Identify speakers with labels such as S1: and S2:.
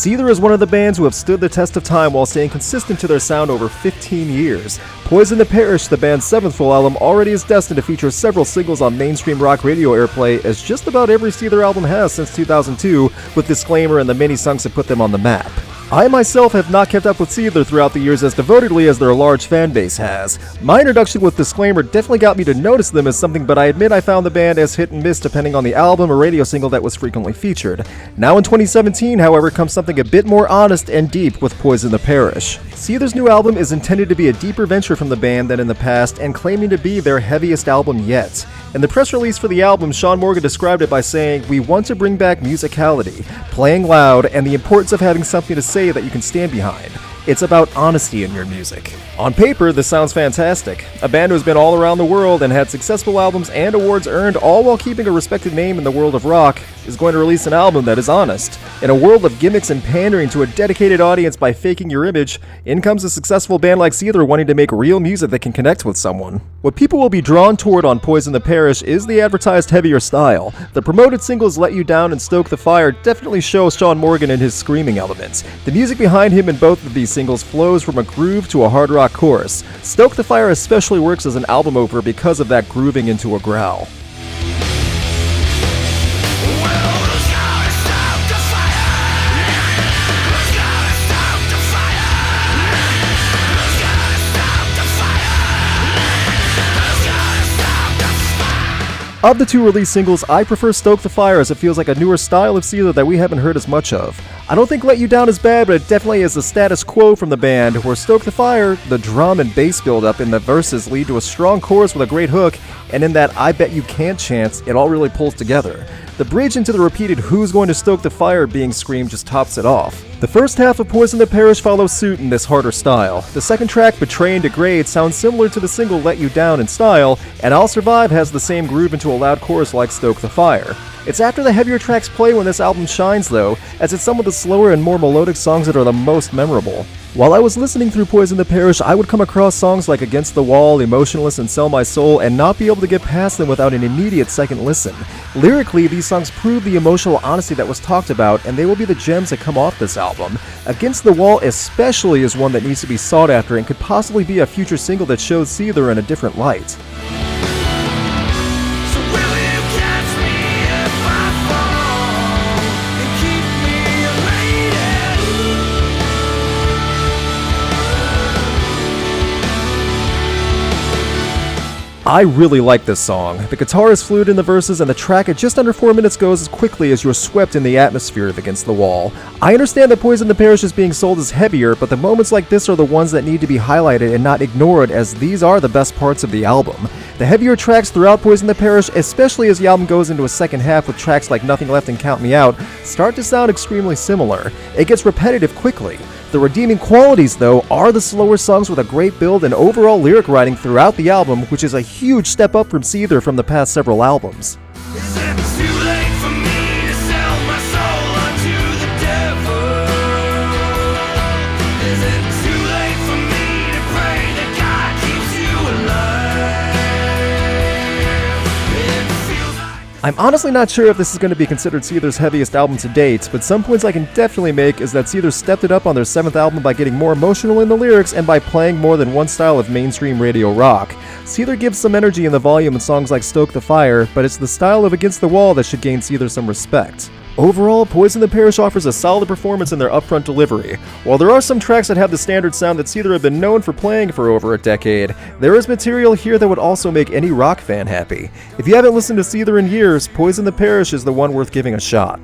S1: Seether is one of the bands who have stood the test of time while staying consistent to their sound over 15 years. Poison The Parish, the band's 7th full album, already is destined to feature several singles on mainstream rock radio airplay, as just about every Seether album has since 2002, with Disclaimer and the many songs that put them on the map. I myself have not kept up with Seether throughout the years as devotedly as their large fan base has. My introduction with Disclaimer definitely got me to notice them as something, but I admit I found the band as hit and miss depending on the album or radio single that was frequently featured. Now in 2017, however, comes something a bit more honest and deep with Poison The Parish. Seether's new album is intended to be a deeper venture from the band than in the past and claiming to be their heaviest album yet. In the press release for the album, Sean Morgan described it by saying, "We want to bring back musicality, playing loud, and the importance of having something to say that you can stand behind. It's about honesty in your music." On paper, this sounds fantastic. A band who has been all around the world and had successful albums and awards earned, all while keeping a respected name in the world of rock, is going to release an album that is honest. In a world of gimmicks and pandering to a dedicated audience by faking your image, in comes a successful band like Seether wanting to make real music that can connect with someone. What people will be drawn toward on Poison The Parish is the advertised heavier style. The promoted singles Let You Down and Stoke the Fire definitely show Sean Morgan and his screaming elements. The music behind him in both of these singles flows from a groove to a hard rock chorus. Stoke the Fire especially works as an album opener because of that grooving into a growl. Of the two released singles, I prefer Stoke the Fire as it feels like a newer style of Seether that we haven't heard as much of. I don't think Let You Down is bad, but it definitely is the status quo from the band, where Stoke the Fire, the drum and bass build-up in the verses lead to a strong chorus with a great hook, and in that I Bet You Can't chants, it all really pulls together. The bridge into the repeated "Who's Going to Stoke the Fire" being screamed just tops it off. The first half of Poison the Parish follows suit in this harder style. The second track, Betray and Degrade, sounds similar to the single Let You Down in style, and I'll Survive has the same groove into a loud chorus like Stoke the Fire. It's after the heavier tracks play when this album shines though, as it's some of the slower and more melodic songs that are the most memorable. While I was listening through Poison the Parish, I would come across songs like Against the Wall, Emotionless, and Sell My Soul and not be able to get past them without an immediate second listen. Lyrically, these songs prove the emotional honesty that was talked about, and they will be the gems that come off this album. Against the Wall especially is one that needs to be sought after and could possibly be a future single that shows Seether in a different light. I really like this song. The guitar is fluid in the verses, and the track at just under 4 minutes goes as quickly as you're swept in the atmosphere of Against the Wall. I understand that Poison the Parish is being sold as heavier, but the moments like this are the ones that need to be highlighted and not ignored, as these are the best parts of the album. The heavier tracks throughout Poison the Parish, especially as the album goes into a second half with tracks like Nothing Left and Count Me Out, start to sound extremely similar. It gets repetitive quickly. The redeeming qualities, though, are the slower songs with a great build and overall lyric writing throughout the album, which is a huge step up from Seether from the past several albums. I'm honestly not sure if this is going to be considered Seether's heaviest album to date, but some points I can definitely make is that Seether stepped it up on their 7th album by getting more emotional in the lyrics and by playing more than one style of mainstream radio rock. Seether gives some energy in the volume in songs like Stoke the Fire, but it's the style of Against the Wall that should gain Seether some respect. Overall, Poison the Parish offers a solid performance in their upfront delivery. While there are some tracks that have the standard sound that Seether have been known for playing for over a decade, there is material here that would also make any rock fan happy. If you haven't listened to Seether in years, Poison the Parish is the one worth giving a shot.